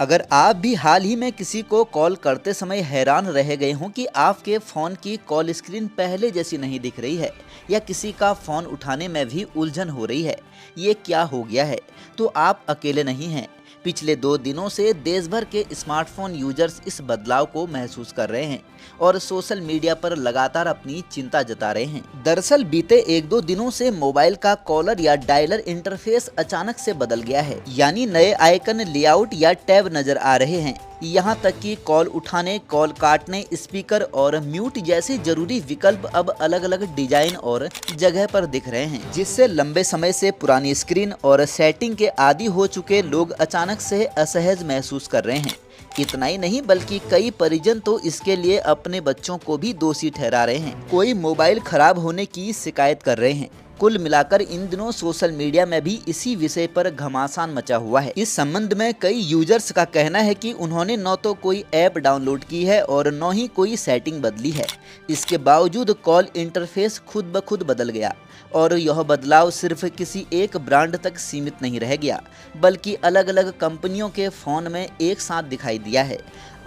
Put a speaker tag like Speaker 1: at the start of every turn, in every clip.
Speaker 1: अगर आप भी हाल ही में किसी को कॉल करते समय हैरान रह गए हों कि आपके फ़ोन की कॉल स्क्रीन पहले जैसी नहीं दिख रही है या किसी का फ़ोन उठाने में भी उलझन हो रही है, ये क्या हो गया है, तो आप अकेले नहीं हैं। पिछले 2 दिनों से देश भर के स्मार्टफोन यूजर्स इस बदलाव को महसूस कर रहे हैं और सोशल मीडिया पर लगातार अपनी चिंता जता रहे हैं। दरअसल बीते 1-2 दिनों से मोबाइल का कॉलर या डायलर इंटरफेस अचानक से बदल गया है, यानी नए आइकन, लेआउट या टैब नजर आ रहे हैं। यहाँ तक कि कॉल उठाने, कॉल काटने, स्पीकर और म्यूट जैसे जरूरी विकल्प अब अलग अलग डिजाइन और जगह पर दिख रहे हैं, जिससे लंबे समय से पुरानी स्क्रीन और सेटिंग के आदी हो चुके लोग अचानक से असहज महसूस कर रहे हैं। इतना ही नहीं बल्कि कई परिजन तो इसके लिए अपने बच्चों को भी दोषी ठहरा रहे हैं। कोई मोबाइल खराब होने की शिकायत कर रहे हैं। कुल मिलाकर इन दिनों सोशल मीडिया में भी इसी विषय पर घमासान मचा हुआ है। इस संबंध में कई यूजर्स का कहना है कि उन्होंने न तो कोई ऐप डाउनलोड की है और न ही कोई सेटिंग बदली है। इसके बावजूद कॉल इंटरफेस खुद ब खुद बदल गया और यह बदलाव सिर्फ किसी एक ब्रांड तक सीमित नहीं रह गया, बल्कि अलग अलग कंपनियों के फ़ोन में एक साथ दिखाई दिया है।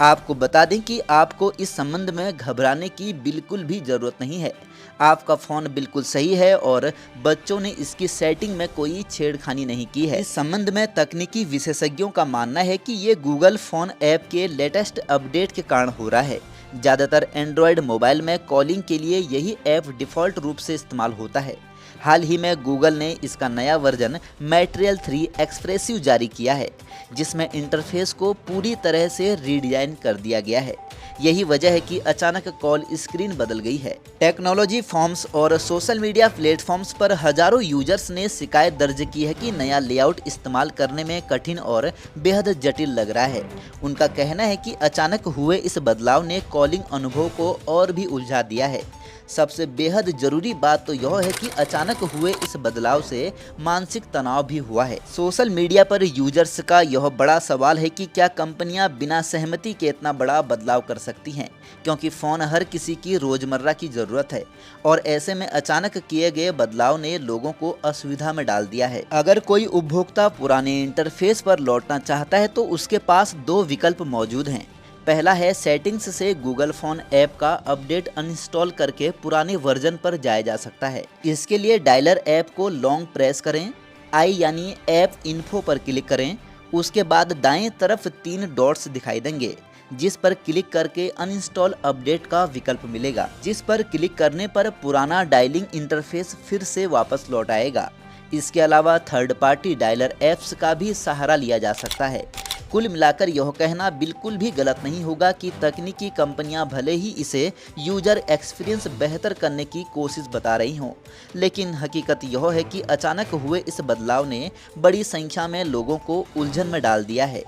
Speaker 1: आपको बता दें कि आपको इस संबंध में घबराने की बिल्कुल भी ज़रूरत नहीं है। आपका फ़ोन बिल्कुल सही है और बच्चों ने इसकी सेटिंग में कोई छेड़खानी नहीं की है। इस संबंध में तकनीकी विशेषज्ञों का मानना है कि ये गूगल फ़ोन ऐप के लेटेस्ट अपडेट के कारण हो रहा है। ज़्यादातर एंड्रॉयड मोबाइल में कॉलिंग के लिए यही ऐप डिफ़ॉल्ट रूप से इस्तेमाल होता है। हाल ही में गूगल ने इसका नया वर्जन मैट्रियल 3 एक्सप्रेसिव जारी किया है, जिसमें इंटरफेस को पूरी तरह से रीडिज़ाइन कर दिया गया है। यही वजह है कि अचानक कॉल स्क्रीन बदल गई है। टेक्नोलॉजी फॉर्म्स और सोशल मीडिया प्लेटफॉर्म्स पर हजारों यूजर्स ने शिकायत दर्ज की है कि नया लेआउट इस्तेमाल करने में कठिन और बेहद जटिल लग रहा है। उनका कहना है कि अचानक हुए इस बदलाव ने कॉलिंग अनुभव को और भी उलझा दिया है। सबसे बेहद जरूरी बात तो यह है कि अचानक हुए इस बदलाव से मानसिक तनाव भी हुआ है। सोशल मीडिया पर यूजर्स का यह बड़ा सवाल है कि क्या कंपनियां बिना सहमति के इतना बड़ा बदलाव कर सकती हैं, क्योंकि फ़ोन हर किसी की रोज़मर्रा की ज़रूरत है और ऐसे में अचानक किए गए बदलाव ने लोगों को असुविधा में डाल दिया है। अगर कोई उपभोक्ता पुराने इंटरफेस पर लौटना चाहता है तो उसके पास 2 विकल्प मौजूद हैं। पहला है सेटिंग्स से गूगल फ़ोन ऐप का अपडेट अनइंस्टॉल करके पुराने वर्जन पर जाया जा सकता है। इसके लिए डायलर ऐप को लॉन्ग प्रेस करें, आई यानी ऐप इन्फो पर क्लिक करें। उसके बाद दाएं तरफ 3 डॉट्स दिखाई देंगे, जिस पर क्लिक करके अनइंस्टॉल अपडेट का विकल्प मिलेगा, जिस पर क्लिक करने पर पुराना डायलिंग इंटरफेस फिर से वापस लौट आएगा। इसके अलावा थर्ड पार्टी डायलर ऐप्स का भी सहारा लिया जा सकता है। कुल मिलाकर यह कहना बिल्कुल भी गलत नहीं होगा कि तकनीकी कंपनियां भले ही इसे यूजर एक्सपीरियंस बेहतर करने की कोशिश बता रही हों, लेकिन हकीकत यह है कि अचानक हुए इस बदलाव ने बड़ी संख्या में लोगों को उलझन में डाल दिया है।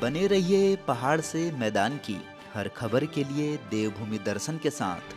Speaker 1: बने रहिए पहाड़ से मैदान की हर खबर के लिए देवभूमि दर्शन के साथ।